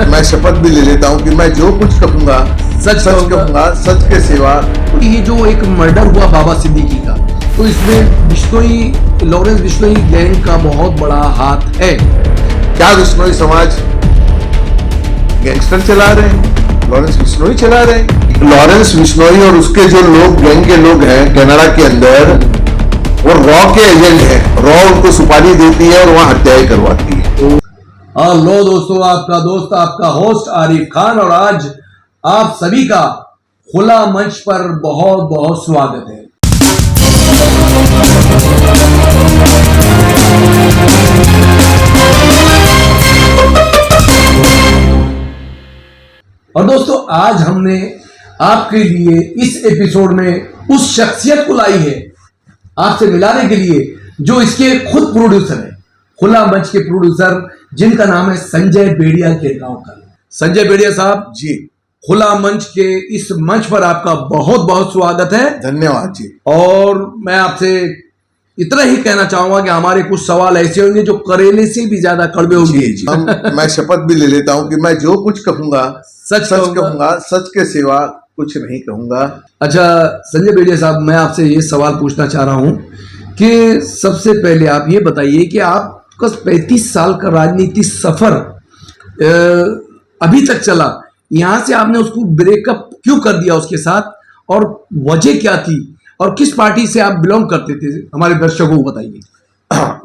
मैं शपथ भी ले लेता हूँ कि मैं जो कुछ कहूँगा सच कहूँगा, सच के सिवा। ये जो एक मर्डर हुआ बाबा सिद्दीकी का, तो इसमें बिश्नोई, लॉरेंस बिश्नोई गैंग का बहुत बड़ा हाथ है। क्या बिश्नोई समाज गैंगस्टर चला रहे हैं? लॉरेंस बिश्नोई चला रहे हैं। लॉरेंस बिश्नोई और उसके जो लोग, गैंग के लोग हैं कनाडा के अंदर, वो रॉ के एजेंट है। रॉ उनको सुपारी देती है और वहां हत्याएं करवाती है। हेलो दोस्तों, आपका दोस्त, आपका होस्ट आरिफ खान, और आज आप सभी का खुला मंच पर बहुत बहुत स्वागत है। और दोस्तों, आज हमने आपके लिए इस एपिसोड में उस शख्सियत को लाई है आपसे मिलाने के लिए जो इसके खुद प्रोड्यूसर है, खुला मंच के प्रोड्यूसर, जिनका नाम है संजय बेड़िया केरगांवकर। संजय बेड़िया साहब जी, खुला मंच के इस मंच पर आपका बहुत बहुत स्वागत है। धन्यवाद जी। और मैं आपसे इतना ही कहना चाहूंगा कि हमारे कुछ सवाल ऐसे होंगे जो करेले से भी ज्यादा कड़वे होंगे। मैं शपथ भी ले लेता हूँ कि मैं जो कुछ कहूंगा सच कहूंगा, सच के सिवा कुछ नहीं कहूंगा। अच्छा संजय बेड़िया साहब, मैं आपसे ये सवाल पूछना चाह रहा हूं कि सबसे पहले आप ये बताइए कि आपका 35 साल का राजनीति सफर अभी तक चला, यहां से आपने उसको ब्रेकअप क्यों कर दिया उसके साथ, और वजह क्या थी, और किस पार्टी से आप बिलोंग करते थे, हमारे दर्शकों को बताइए।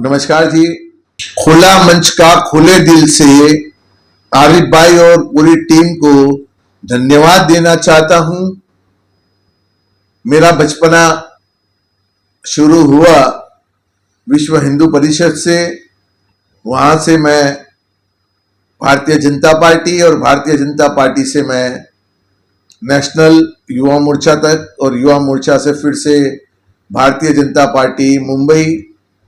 नमस्कार जी। खुला मंच का खुले दिल से आरिफ भाई और पूरी टीम को धन्यवाद देना चाहता हूं। मेरा बचपना शुरू हुआ विश्व हिंदू परिषद से, वहां से मैं भारतीय जनता पार्टी, और भारतीय जनता पार्टी से मैं नेशनल युवा मोर्चा तक, और युवा मोर्चा से फिर से भारतीय जनता पार्टी मुंबई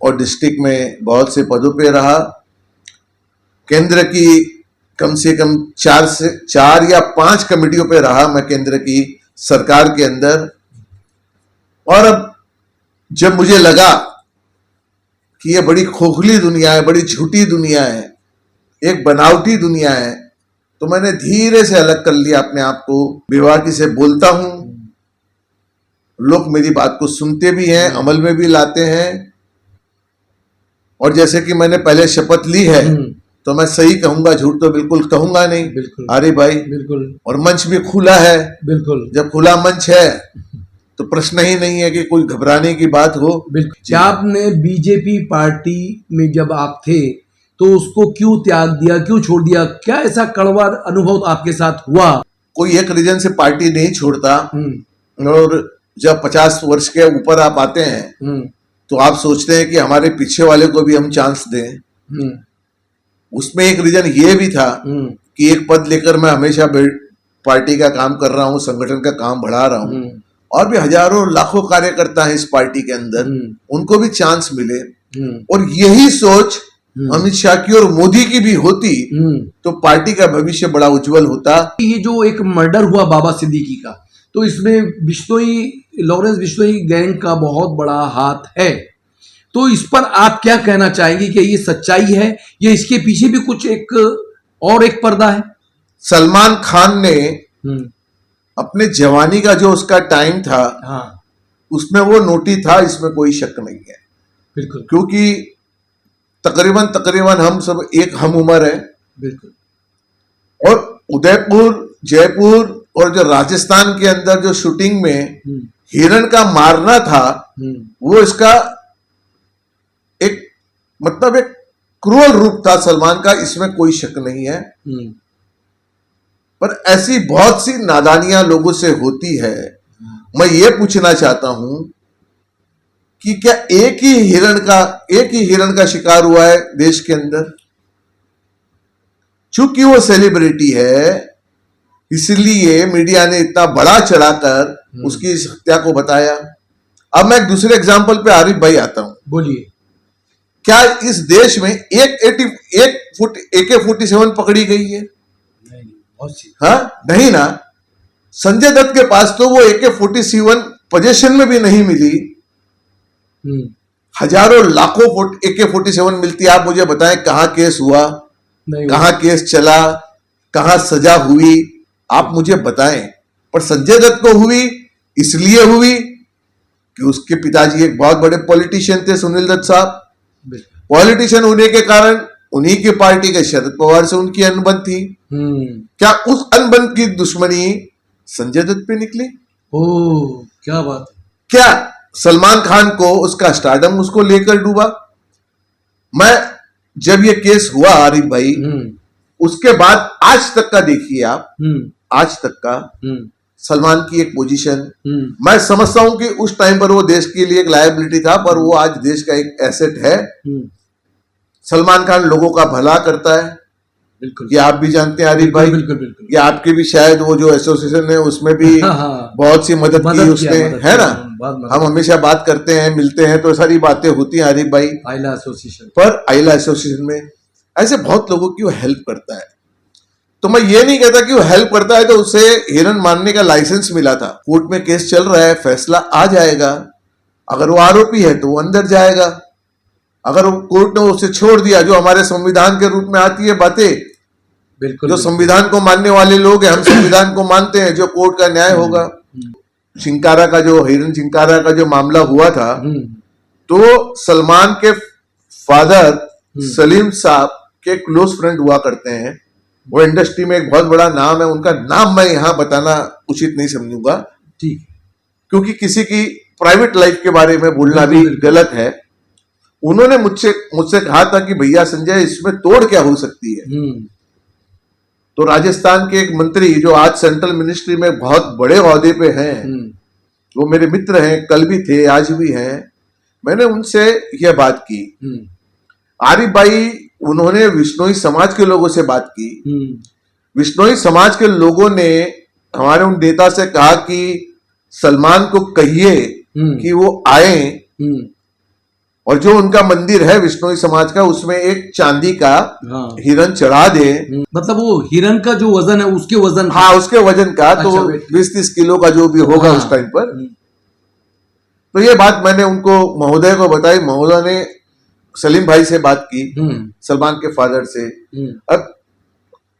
और डिस्ट्रिक्ट में बहुत से पदों पे रहा। केंद्र की कम से कम 4 या 5 कमेटियों पे रहा मैं केंद्र की सरकार के अंदर। और अब जब मुझे लगा कि ये बड़ी खोखली दुनिया है, बड़ी झूठी दुनिया है, एक बनावटी दुनिया है, तो मैंने धीरे से अलग कर लिया अपने आप को। बेबाकी से बोलता हूं, लोग मेरी बात को सुनते भी हैं, अमल में भी लाते हैं। और जैसे कि मैंने पहले शपथ ली है, तो मैं सही कहूंगा, झूठ तो बिल्कुल कहूंगा नहीं। बिल्कुल अरे भाई, बिल्कुल। और मंच भी खुला है। बिल्कुल, जब खुला मंच है तो प्रश्न ही नहीं है कि कोई घबराने की बात हो। बिल्कुल। क्या आपने बीजेपी पार्टी में जब आप थे तो उसको क्यों त्याग दिया, क्यों छोड़ दिया? क्या ऐसा कड़वा अनुभव आपके साथ हुआ? कोई एक रीजन से पार्टी नहीं छोड़ता। और जब 50 वर्ष के ऊपर आप आते हैं तो आप सोचते हैं कि हमारे पीछे वाले को भी हम चांस दें। उसमें एक रीजन ये भी था कि एक पद लेकर मैं हमेशा पार्टी का काम कर रहा हूँ, संगठन का काम बढ़ा रहा हूँ, और भी हजारों लाखों कार्यकर्ता हैं इस पार्टी के अंदर, उनको भी चांस मिले। और यही सोच अमित शाह की और मोदी की भी होती तो पार्टी का भविष्य बड़ा उज्जवल होता। ये जो एक मर्डर हुआ बाबा सिद्दीकी का, तो इसमें बिश्नोई, लॉरेंस बिश्नोई गैंग का बहुत बड़ा हाथ है, तो इस पर आप क्या कहना चाहेंगे कि ये सच्चाई है या इसके पीछे भी कुछ एक पर्दा है? सलमान खान ने अपने जवानी का जो उसका टाइम था, उसमें वो नोटी था, इसमें कोई शक नहीं है। बिल्कुल, क्योंकि तकरीबन हम सब एक हम उम्र है। बिल्कुल। और उदयपुर, जयपुर और जो राजस्थान के अंदर जो शूटिंग में हिरण का मारना था, वो इसका एक मतलब एक क्रूअल रूप था सलमान का, इसमें कोई शक नहीं है। पर ऐसी बहुत सी नादानियां लोगों से होती है। मैं ये पूछना चाहता हूं कि क्या एक ही हिरण का शिकार हुआ है देश के अंदर? चूंकि वो सेलिब्रिटी है, इसलिए मीडिया ने इतना बड़ा चढ़ाकर उसकी इस हत्या को बताया। अब मैं एक दूसरे एग्जांपल पे आरिफ भाई आता हूं। बोलिए। क्या इस देश में एक फुट AK-47 पकड़ी गई है? हाँ, नहीं ना। संजय दत्त के पास तो वो AK-47 पोजीशन में भी नहीं मिली। हजारों लाखों AK-47 मिलती है। आप मुझे बताएं कहां केस हुआ, कहां केस चला, कहां सजा हुई आप मुझे बताएं। पर संजय दत्त को हुई इसलिए हुई कि उसके पिताजी एक बहुत बड़े पॉलिटिशियन थे, सुनील दत्त साहब। बिल्कुल। पॉलिटिशियन होने के कारण उन्हीं की पार्टी के शरद पवार से उनकी अनबन थी। क्या उस अनबन की दुश्मनी संजय दत्त पे निकली? ओ क्या बात है। क्या सलमान खान को उसका स्टारडम उसको लेकर डूबा? मैं जब ये केस हुआ आरिफ भाई, उसके बाद आज तक का देखिए आप, आज तक का सलमान की एक पोजीशन, मैं समझता हूं कि उस टाइम पर वो देश के लिए एक लायबिलिटी था, पर वो आज देश का एक एसेट है। सलमान खान लोगों का भला करता है, बिल्कुल। ये आप भी जानते हैं आरिफ भाई। बिल्कुल बिल्कुल। ये आपके भी शायद वो जो एसोसिएशन है उसमें भी हाँ। बहुत सी मदद की उसने, है ना। मदद हम हमेशा बात करते हैं, मिलते हैं, तो सारी बातें होती हैं आरिफ भाई। आइला एसोसिएशन, पर आइला एसोसिएशन में ऐसे बहुत लोगों की वो हेल्प करता है। तो मैं ये नहीं कहता कि वो हेल्प करता है तो उसे हिरन मारने का लाइसेंस मिला था। कोर्ट में केस चल रहा है, फैसला आ जाएगा। अगर वो आरोपी है तो वो अंदर जाएगा। अगर वो कोर्ट ने उसे छोड़ दिया, जो हमारे संविधान के रूप में आती है बातें, बिल्कुल, जो संविधान को मानने वाले लोग हैं, हम संविधान को मानते हैं, जो कोर्ट का न्याय होगा। चिंकारा का जो हिरन चिंकारा का जो मामला हुआ था, तो सलमान के फादर सलीम साहब के क्लोज फ्रेंड हुआ करते हैं। वो इंडस्ट्री में एक बहुत बड़ा नाम है, उनका नाम मैं यहां बताना उचित नहीं समझूंगा, ठीक, क्योंकि किसी की प्राइवेट लाइफ के बारे में बोलना भी गलत है। उन्होंने मुझसे कहा था कि भैया संजय, इसमें तोड़ क्या हो सकती है। तो राजस्थान के एक मंत्री जो आज सेंट्रल मिनिस्ट्री में बहुत बड़े ओहदे पे हैं, वो मेरे मित्र हैं, कल भी थे, आज भी हैं। मैंने उनसे यह बात की। आरिफ भाई, उन्होंने विश्नोई समाज के लोगों से बात की। विश्नोई समाज के लोगों ने हमारे उन नेता से कहा कि सलमान को कहिए कि वो आए, और जो उनका मंदिर है विश्नोई समाज का, उसमें एक चांदी का हिरन चढ़ा दे। मतलब वो हिरन का जो वजन है उसके वजन, हाँ, उसके वजन का, तो अच्छा, 20-30 किलो का जो भी होगा उस टाइम पर। तो ये बात मैंने उनको महोदय को बताई। महोदय ने सलीम भाई से बात की, सलमान के फादर से। अब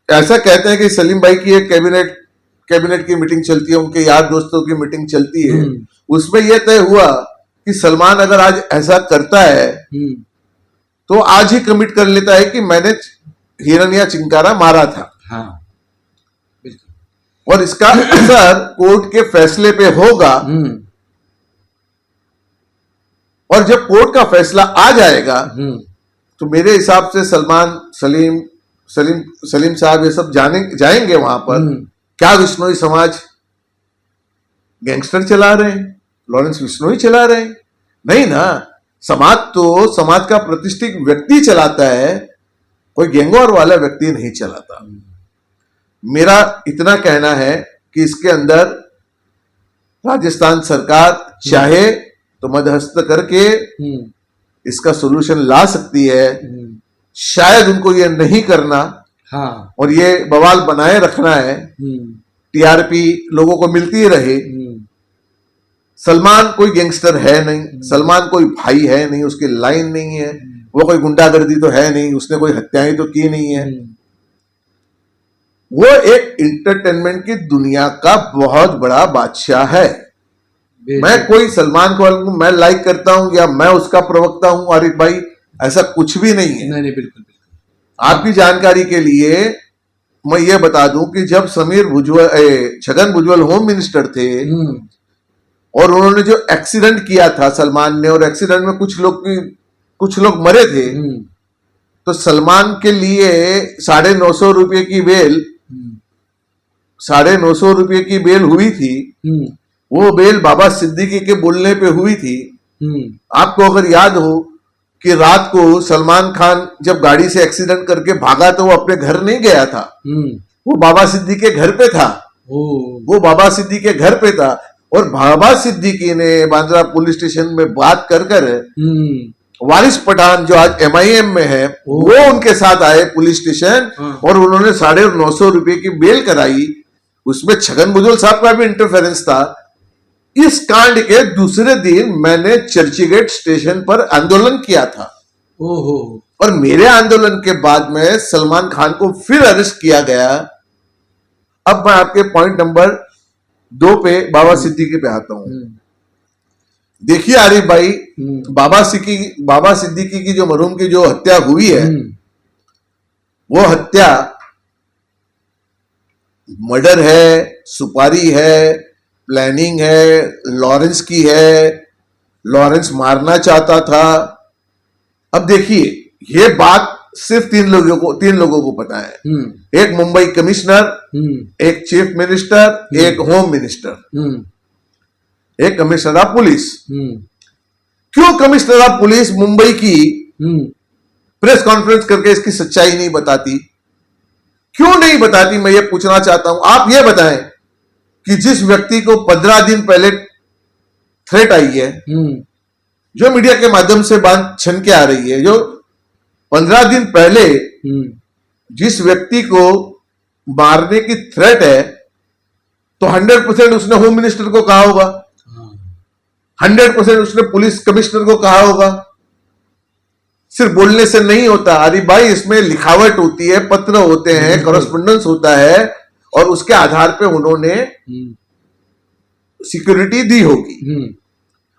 ऐसा कहते हैं कि सलीम भाई की एक कैबिनेट की मीटिंग चलती है, उनके यार दोस्तों की मीटिंग चलती है। उसमें यह तय हुआ कि सलमान अगर आज ऐसा करता है तो आज ही कमिट कर लेता है कि मैंने हिरन या चिंकारा मारा था। हाँ, बिल्कुल। और इसका असर कोर्ट के फैसले पे होगा। और जब कोर्ट का फैसला आ जाएगा तो मेरे हिसाब से सलीम साहब ये सब जाएंगे वहां पर। क्या विश्नोई समाज गैंगस्टर चला रहे हैं? लॉरेंस विश्नोई चला रहे हैं? नहीं ना। समाज का प्रतिष्ठित व्यक्ति चलाता है, कोई गैंगवार वाला व्यक्ति नहीं चलाता। मेरा इतना कहना है कि इसके अंदर राजस्थान सरकार चाहे तो मध्यस्थ करके इसका सॉल्यूशन ला सकती है। शायद उनको ये नहीं करना, हाँ, और ये बवाल बनाए रखना है, टीआरपी लोगों को मिलती रहे। सलमान कोई गैंगस्टर है नहीं, सलमान कोई भाई है नहीं, उसकी लाइन नहीं है, वो कोई गुंडागर्दी तो है नहीं, उसने कोई हत्याएं तो की नहीं है। वो एक एंटरटेनमेंट की दुनिया का बहुत बड़ा बादशाह है। मैं कोई सलमान को मैं लाइक करता हूं या मैं उसका प्रवक्ता हूं आरिफ भाई, ऐसा कुछ भी नहीं है। नहीं, बिल्कुल। आपकी जानकारी के लिए मैं ये बता दूं कि जब छगन भुजबल होम मिनिस्टर थे और उन्होंने जो एक्सीडेंट किया था सलमान ने, और एक्सीडेंट में कुछ लोग मरे थे, तो सलमान के लिए 950 रुपए की बेल 950 रुपए की बेल हुई थी। वो बेल बाबा सिद्दीकी के बोलने पे हुई थी। आपको अगर याद हो कि रात को सलमान खान जब गाड़ी से एक्सीडेंट करके भागा तो वो अपने घर नहीं गया था, वो बाबा सिद्दीकी के घर पे था। वो बाबा सिद्दीकी के घर पे था, और बाबा सिद्दीकी ने बांद्रा पुलिस स्टेशन में बात कर वारिस पठान जो आज MIM में है, वो उनके साथ आए पुलिस स्टेशन, और उन्होंने 950 रुपए की बेल कराई। उसमें छगन भुजबल साहब का भी इंटरफेरेंस था। इस कांड के दूसरे दिन मैंने चर्चगेट स्टेशन पर आंदोलन किया था। और मेरे आंदोलन के बाद में सलमान खान को फिर अरेस्ट किया गया अब मैं आपके पॉइंट नंबर 2 पे बाबा सिद्दीकी पे आता हूं। देखिए आरिफ भाई, बाबा सिद्दीकी की जो मरहूम की जो हत्या हुई है, वो हत्या मर्डर है, सुपारी है, प्लानिंग है, लॉरेंस की है। लॉरेंस मारना चाहता था। अब देखिए, ये बात सिर्फ तीन लोगों को पता है। एक मुंबई कमिश्नर, एक चीफ मिनिस्टर, एक होम मिनिस्टर, एक कमिश्नर ऑफ पुलिस। क्यों कमिश्नर ऑफ पुलिस मुंबई की प्रेस कॉन्फ्रेंस करके इसकी सच्चाई नहीं बताती? क्यों नहीं बताती, मैं ये पूछना चाहता हूं। आप ये बताएं कि जिस व्यक्ति को 15 दिन पहले थ्रेट आई है, जो मीडिया के माध्यम से बात छन के आ रही है, जो 15 दिन पहले जिस व्यक्ति को मारने की थ्रेट है, तो 100% उसने होम मिनिस्टर को कहा होगा, 100% उसने पुलिस कमिश्नर को कहा होगा। सिर्फ बोलने से नहीं होता आरिफ भाई, इसमें लिखावट होती है, पत्र होते हैं, कॉरेस्पॉन्डेंस होता है, और उसके आधार पे उन्होंने सिक्योरिटी दी होगी।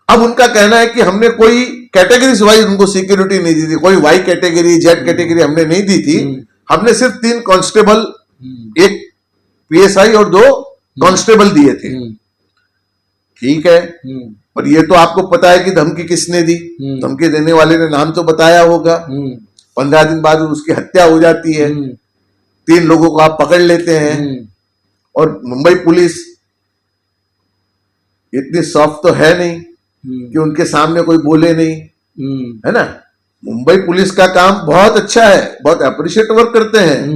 अब उनका कहना है कि हमने कोई कैटेगरीज वाइज उनको सिक्योरिटी नहीं दी थी, कोई वाई कैटेगरी, जेड कैटेगरी हमने नहीं दी थी। हमने सिर्फ 3 कांस्टेबल, एक पीएसआई और 2 कांस्टेबल दिए थे। ठीक है, पर ये तो आपको पता है कि धमकी किसने दी। धमकी देने वाले ने नाम तो बताया होगा। 15 दिन बाद उसकी हत्या हो जाती है, 3 लोगों को आप पकड़ लेते हैं, और मुंबई पुलिस इतनी सॉफ्ट तो है नहीं कि उनके सामने कोई बोले नहीं, है ना। मुंबई पुलिस का काम बहुत अच्छा है, बहुत अप्रिशिएट वर्क करते हैं।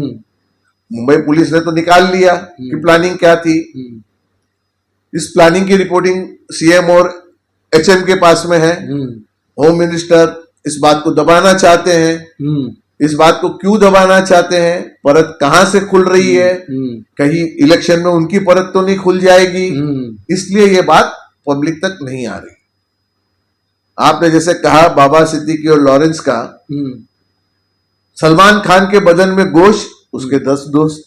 मुंबई पुलिस ने तो निकाल लिया कि प्लानिंग क्या थी। इस प्लानिंग की रिपोर्टिंग सीएम और एचएम के पास में है। होम मिनिस्टर इस बात को दबाना चाहते हैं। इस बात को क्यों दबाना चाहते हैं? परत कहां से खुल रही है? कहीं इलेक्शन में उनकी परत तो नहीं खुल जाएगी, इसलिए ये बात पब्लिक तक नहीं आ रही। आपने जैसे कहा बाबा सिद्दीकी और लॉरेंस का, सलमान खान के बदन में गोश्त, उसके 10 दोस्त।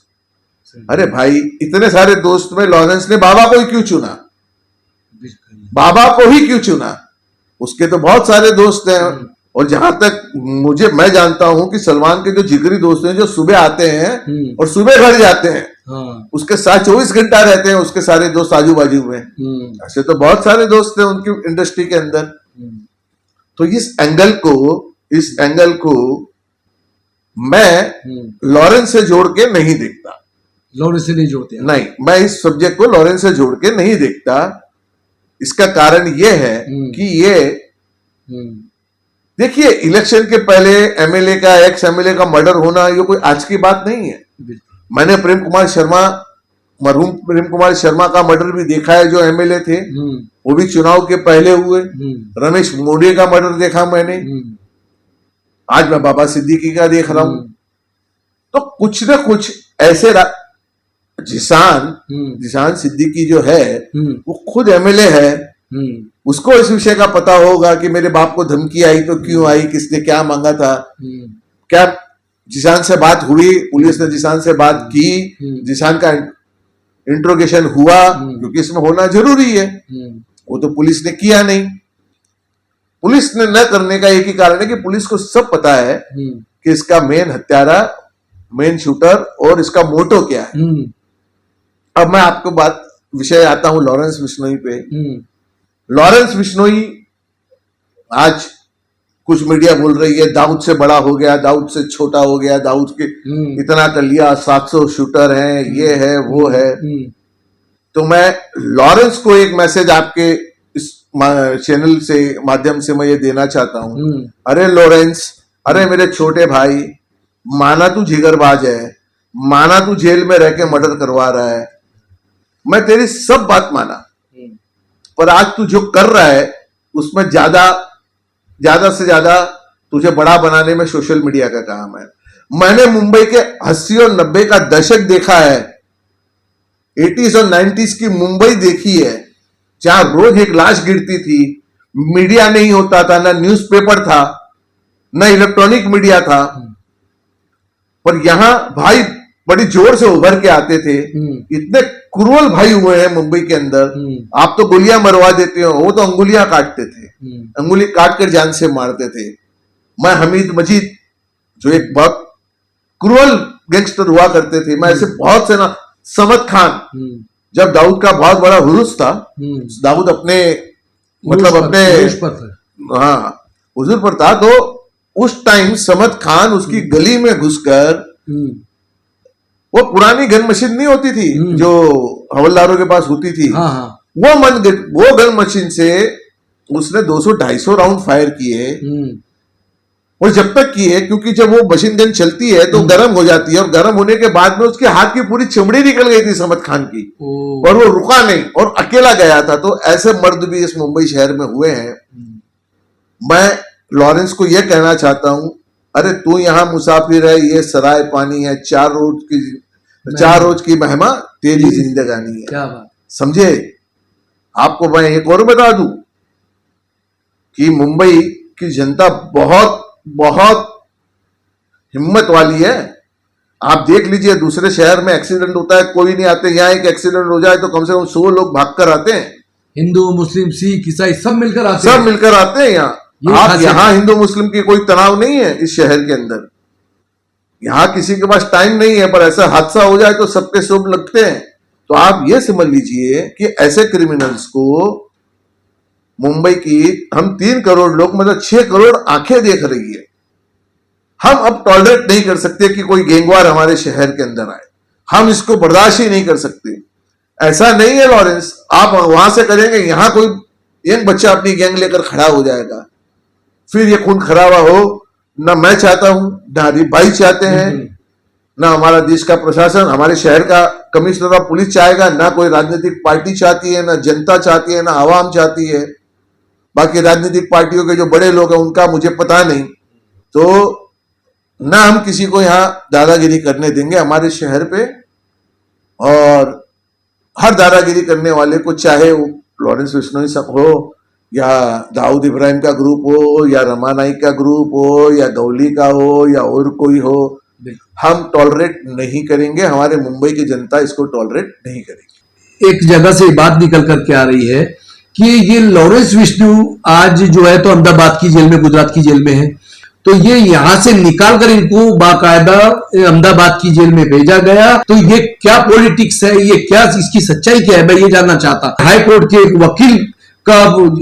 अरे भाई, इतने सारे दोस्त में लॉरेंस ने बाबा को ही क्यों चुना? बाबा को ही क्यों चुना? उसके तो बहुत सारे दोस्त हैं। और जहां तक मैं जानता हूं कि सलमान के जो जिगरी दोस्त हैं, जो सुबह आते हैं और सुबह घर जाते हैं, उसके साथ 24 घंटा रहते हैं, उसके सारे दोस्त आजू बाजू में। ऐसे तो बहुत सारे दोस्त हैं उनकी इंडस्ट्री के अंदर। तो इस एंगल को मैं लॉरेंस से जोड़ के नहीं देखता। लॉरेंस से नहीं जोड़ते? नहीं, मैं इस सब्जेक्ट को लॉरेंस से जोड़ के नहीं देखता। इसका कारण यह है कि ये देखिए, इलेक्शन के पहले एमएलए का, एक्स एमएलए का मर्डर होना ये कोई आज की बात नहीं है। मैंने मरहूम प्रेम कुमार शर्मा का मर्डर भी देखा है, जो एमएलए थे, वो भी चुनाव के पहले हुए। रमेश मोदी का मर्डर देखा मैंने। आज मैं बाबा सिद्दीकी का देख रहा हूं। तो कुछ ना कुछ ऐसे जिशान सिद्दीकी जो है, वो खुद एमएलए है। उसको इस विषय का पता होगा कि मेरे बाप को धमकी आई तो क्यों आई, किसने क्या मांगा था, क्या जिशान से बात हुई, पुलिस ने जिशान से बात की, जिशान का इंट्रोगेशन हुआ, क्योंकि इसमें होना जरूरी है। वो तो पुलिस ने किया नहीं। पुलिस ने न करने का एक ही कारण है कि पुलिस को सब पता है कि इसका मेन हत्यारा, मेन शूटर और इसका मोटो क्या है। अब मैं आपको विषय आता हूं लॉरेंस बिश्नोई पे। लॉरेंस बिश्नोई, आज कुछ मीडिया बोल रही है दाऊद से बड़ा हो गया, दाऊद से छोटा हो गया, दाऊद के इतना कर लिया, 700 शूटर हैं, ये है वो है। तो मैं लॉरेंस को एक मैसेज आपके इस चैनल से माध्यम से मैं ये देना चाहता हूं। अरे लॉरेंस, अरे मेरे छोटे भाई, माना तू जिगरबाज है, माना तू जेल में रह के मर्डर करवा रहा है, मैं तेरी सब बात माना, पर आज तू जो कर रहा है उसमें ज्यादा से ज्यादा तुझे बड़ा बनाने में सोशल मीडिया का काम है। मैंने मुंबई के 80 और 90 का दशक देखा है, 80s और 90s की मुंबई देखी है, जहां रोज एक लाश गिरती थी, मीडिया नहीं होता था, ना न्यूज़पेपर था, ना इलेक्ट्रॉनिक मीडिया था। पर यहां भाई बड़ी जोर से उभर के आते थे। इतने क्रूअल भाई हुए हैं मुंबई के अंदर, आप तो गोलियां मरवा देते हो, वो तो अंगुलियां काटते थे, अंगुली काट कर जान से मारते थे। मैं हमीद मजीद जो एक बहुत क्रूअल गैंगस्टर हुआ करते थे, मैं ऐसे बहुत से ना, समद खान, जब दाऊद का बहुत बड़ा हुरूस था, दाऊद अपने मतलब अपने हाँ हुजूर पर था, तो उस टाइम समद खान उसकी गली में घुसकर, वो पुरानी गन मशीन नहीं होती थी जो हवलदारों के पास होती थी, वो गन मशीन से उसने 200-250 राउंड फायर किए। और जब तक किए, क्योंकि जब वो मशीन गन चलती है तो गर्म हो जाती है, और गर्म होने के बाद में उसके हाथ की पूरी चमड़ी निकल गई थी समद खान की, और वो रुका नहीं और अकेला गया था। तो ऐसे मर्द भी इस मुंबई शहर में हुए हैं। मैं लॉरेंस को यह कहना चाहता हूं, अरे तू यहां मुसाफिर है, ये सराय पानी है, 4 रोज की मेहमा तेरी जिंदगानी है। क्या बात, समझे? आपको मैं एक और बता दूं कि मुंबई की जनता बहुत बहुत हिम्मत वाली है। आप देख लीजिए, दूसरे शहर में एक्सीडेंट होता है, कोई नहीं आते, यहाँ एक एक्सीडेंट हो जाए तो कम से कम 100 लोग भागकर आते हैं। हिंदू मुस्लिम सिख ईसाई सब मिलकर आते हैं यहाँ। आप यहाँ हिंदू मुस्लिम की कोई तनाव नहीं है इस शहर के अंदर, यहाँ किसी के पास टाइम नहीं है, पर ऐसा हादसा हो जाए तो सबके शुभ लगते हैं। तो आप ये समझ लीजिए कि ऐसे क्रिमिनल्स को मुंबई की हम 3 करोड़ लोग, मतलब 6 करोड़ आंखें देख रही है। हम अब टॉलरेट नहीं कर सकते कि कोई गैंगवार हमारे शहर के अंदर आए, हम इसको बर्दाश्त ही नहीं कर सकते। ऐसा नहीं है लॉरेंस, आप वहां से करेंगे, यहां कोई एक बच्चा अपनी गैंग लेकर खड़ा हो जाएगा, फिर ये खून खराबा हो, ना मैं चाहता हूं, ना हरीफ भाई चाहते हैं, ना हमारा देश का प्रशासन, हमारे शहर का कमिश्नर ऑफ पुलिस चाहेगा, ना कोई राजनीतिक पार्टी चाहती है, ना जनता चाहती है, ना आवाम चाहती है। बाकी राजनीतिक पार्टियों के जो बड़े लोग हैं उनका मुझे पता नहीं, तो ना हम किसी को यहां दादागिरी करने देंगे हमारे शहर पे। और हर दादागिरी करने वाले को, चाहे वो लॉरेंस बिश्नोई हो, या दाऊद इब्राहिम का ग्रुप हो, या रमा नाइक का ग्रुप हो, या गौली का हो, या और कोई हो, हम टॉलरेट नहीं करेंगे। हमारे मुंबई की जनता इसको टॉलरेट नहीं करेगी। एक जगह से बात निकल करके आ रही है कि ये लॉरेंस बिश्नोई आज जो है तो अहमदाबाद की जेल में, गुजरात की जेल में है, तो ये यहां से निकाल कर इनको बाकायदा अहमदाबाद की जेल में भेजा गया। तो ये क्या पॉलिटिक्स है, ये क्या, इसकी सच्चाई क्या है, मैं ये जानना चाहता। हाई कोर्ट के एक वकील का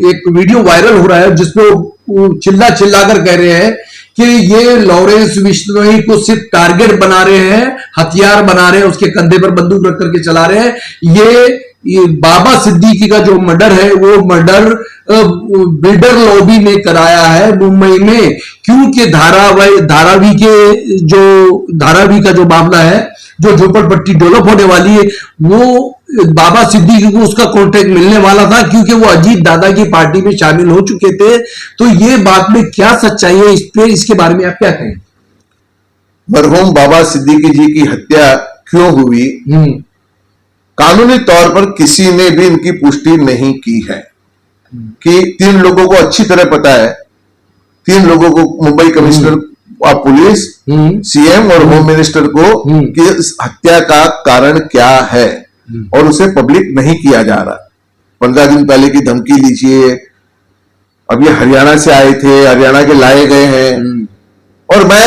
एक वीडियो वायरल हो रहा है जिसमें वो चिल्ला कर कह रहे हैं कि ये लॉरेंस बिश्नोई को सिर्फ टारगेट बना रहे हैं, हथियार बना रहे हैं, उसके कंधे पर बंदूक रख करके चला रहे हैं। ये बाबा सिद्दीकी का जो मर्डर है, वो मर्डर बिल्डर लॉबी ने कराया है मुंबई में, क्योंकि धारावी का जो मामला है, जो झोपड़पट्टी डेवलप होने वाली है, वो बाबा सिद्दीकी को उसका कॉन्ट्रैक्ट मिलने वाला था, क्योंकि वो अजीत दादा की पार्टी में शामिल हो चुके थे। तो ये बात में क्या सच्चाई है, इसके बारे में आप क्या कहें? मरहूम बाबा सिद्दीकी जी की हत्या क्यों हुई, कानूनी तौर पर किसी ने भी इनकी पुष्टि नहीं की है। कि 3 लोगों को अच्छी तरह पता है, 3 लोगों को, Mumbai commissioner of police, CM और होम मिनिस्टर को, कि इस हत्या का कारण क्या है, और उसे पब्लिक नहीं किया जा रहा। 15 दिन पहले की धमकी लीजिए, अब ये हरियाणा से आए थे, हरियाणा के लाए गए हैं, और मैं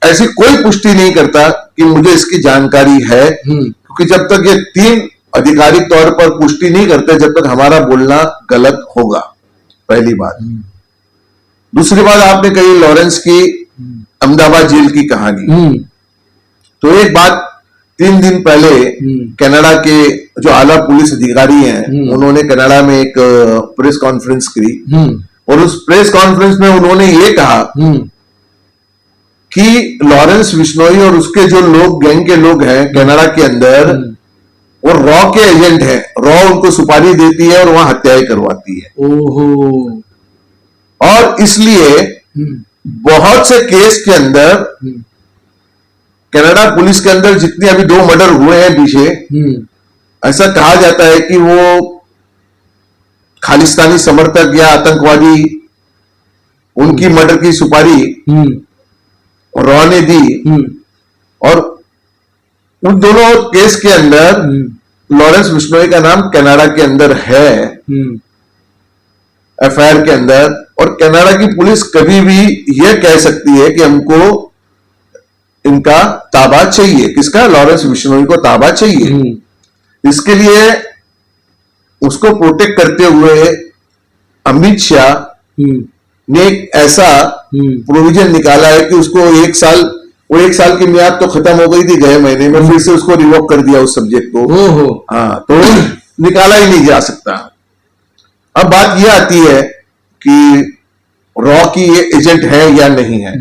ऐसी कोई पुष्टि नहीं करता कि मुझे इसकी जानकारी है, क्योंकि जब तक ये 3 आधिकारिक तौर पर पुष्टि नहीं करते, जब तक हमारा बोलना गलत होगा। पहली बात। दूसरी बात, आपने कही लॉरेंस की अहमदाबाद जेल की कहानी, तो एक बात, 3 दिन पहले कनाडा के जो आला पुलिस अधिकारी हैं, उन्होंने कनाडा में एक प्रेस कॉन्फ्रेंस की, और उस प्रेस कॉन्फ्रेंस में उन्होंने ये कहा कि लॉरेंस बिश्नोई और उसके जो लोग, गैंग के लोग हैं कनाडा के अंदर, वो रॉ के एजेंट हैं, रॉ उनको सुपारी देती है और वहां हत्याएं करवाती है। ओहो। और इसलिए बहुत से केस के अंदर, कनाडा पुलिस के अंदर जितने अभी 2 मर्डर हुए हैं पीछे, ऐसा कहा जाता है कि वो खालिस्तानी समर्थक या आतंकवादी, उनकी मर्डर की सुपारी रॉ ने दी, और उन दोनों केस के अंदर लॉरेंस बिश्नोई का नाम कनाडा के अंदर है एफआईआर के अंदर, और कनाडा की पुलिस कभी भी यह कह सकती है कि हमको इनका ताबा चाहिए। किसका? लॉरेंस बिश्नोई को ताबा चाहिए। इसके लिए उसको प्रोटेक्ट करते हुए अमित शाह ने एक ऐसा प्रोविजन निकाला है कि उसको 1 साल, वो 1 साल की मियाद तो खत्म हो गई थी गए महीने में, फिर से उसको रिवोक कर दिया उस सब्जेक्ट को। हाँ, तो निकाला ही नहीं जा सकता। अब बात यह आती है कि रॉ की ये एजेंट है या नहीं है।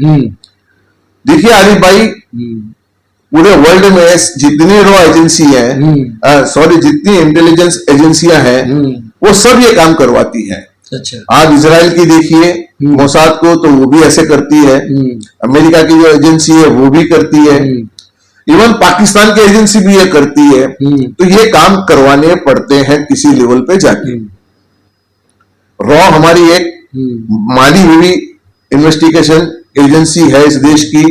देखिए आरिफ भाई, पूरे वर्ल्ड में जितनी रॉ एजेंसी है, सॉरी जितनी इंटेलिजेंस एजेंसियां हैं, वो सब ये काम करवाती है। अच्छा। आप इजराइल की देखिए मोसाद को, तो वो भी ऐसे करती है। अमेरिका की जो एजेंसी है वो भी करती है। इवन पाकिस्तान की एजेंसी भी ये करती है। तो ये काम करवाने पड़ते हैं किसी लेवल पे जाके। रॉ हमारी एक मानी हुई इन्वेस्टिगेशन एजेंसी है इस देश की,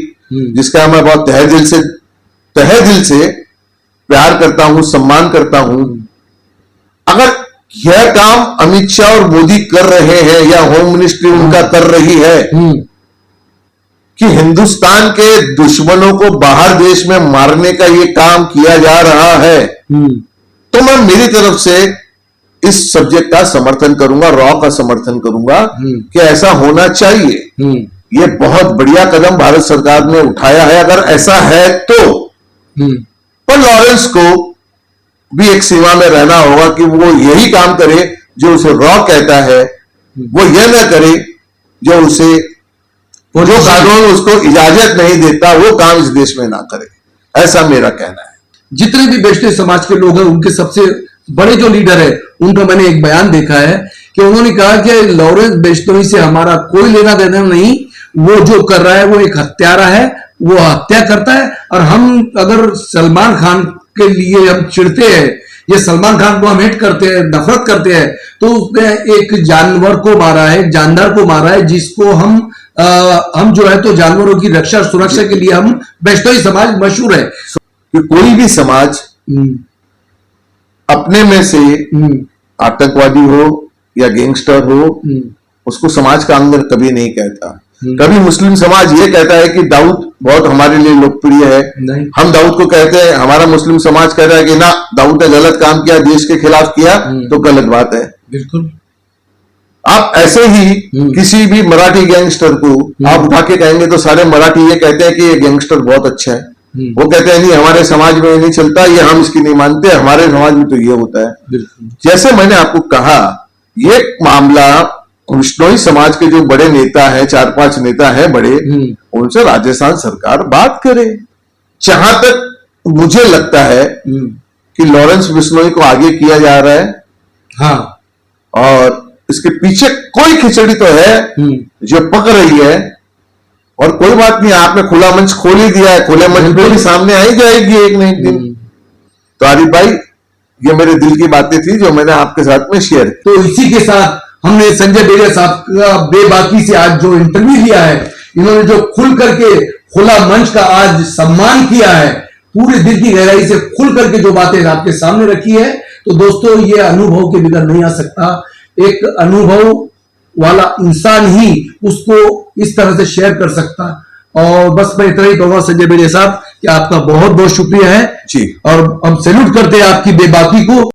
जिसका मैं बहुत तहे दिल से प्यार करता हूं, सम्मान करता हूं। अगर यह काम अमित शाह और मोदी कर रहे हैं या होम मिनिस्ट्री उनका कर रही है कि हिंदुस्तान के दुश्मनों को बाहर देश में मारने का ये काम किया जा रहा है, तो मैं मेरी तरफ से इस सब्जेक्ट का समर्थन करूंगा, रॉ का समर्थन करूंगा कि ऐसा होना चाहिए। ये बहुत बढ़िया कदम भारत सरकार ने उठाया है अगर ऐसा है तो। पर लॉरेंस को भी एक सीमा में रहना होगा कि वो यही काम करे जो उसे रॉ कहता है, वो यह न करे जो उसे, जो कानून उसको इजाजत नहीं देता, वो काम इस देश में ना करे। ऐसा मेरा कहना है। जितने भी वैष्णव समाज के लोग हैं, उनके सबसे बड़े जो लीडर है, उनका मैंने एक बयान देखा है कि उन्होंने कहा कि लॉरेंस बिश्नोई से हमारा कोई लेना देना नहीं, वो जो कर रहा है वो एक हत्यारा है, वो हत्या करता है। और हम अगर सलमान खान के लिए हम चिढ़ते हैं या सलमान खान को हम हेट करते हैं, नफरत करते हैं, तो उसने एक जानवर को मारा है, एक जानदार को मारा है, जिसको हम जो है तो जानवरों की रक्षा सुरक्षा के लिए हम वैष्णवी समाज मशहूर है कि कोई भी समाज अपने में से आतंकवादी हो या गैंगस्टर हो, उसको समाज का अंग कभी नहीं कहता। कभी मुस्लिम समाज ये कहता है कि दाऊद बहुत हमारे लिए लोकप्रिय है, हम दाऊद को कहते हैं, हमारा मुस्लिम समाज कहता है कि ना, दाऊद ने गलत काम किया, देश के खिलाफ किया, तो गलत बात है। बिल्कुल। आप ऐसे ही किसी भी मराठी गैंगस्टर को आप उठा के कहेंगे तो सारे मराठी ये कहते हैं कि ये गैंगस्टर बहुत अच्छा है। वो कहते हैं नहीं, हमारे समाज में नहीं चलता, ये हम इसकी नहीं मानते, हमारे समाज में तो ये होता है। जैसे मैंने आपको कहा, ये मामला बिश्नोई समाज के जो बड़े नेता हैं, 4-5 नेता हैं बड़े, उनसे राजस्थान सरकार बात करे। जहां तक मुझे लगता है कि लॉरेंस बिश्नोई को आगे किया जा रहा है, हाँ, और इसके पीछे कोई खिचड़ी तो है जो पक रही है। और कोई बात नहीं, आपने खुला मंच खोल ही दिया है, खुले मंच पे भी सामने आ ही जाएगी एक न एक दिन। तो आरिफ भाई, ये मेरे दिल की बातें थी जो मैंने आपके साथ में शेयर की। तो इसी के साथ हमने संजय बेड़िया साहब का बेबाकी से आज जो इंटरव्यू लिया है, इन्होंने जो खुल करके खुला मंच का आज सम्मान किया है, पूरे दिल की गहराई से खुल करके जो बातें आपके सामने रखी है, तो दोस्तों ये अनुभव के बिना नहीं आ सकता। एक अनुभव वाला इंसान ही उसको इस तरह से शेयर कर सकता। और बस मैं इतना ही कहूंगा संजय बेड़िया साहब कि आपका बहुत बहुत शुक्रिया है जी, और हम सैल्यूट करते हैं आपकी बेबाकी को।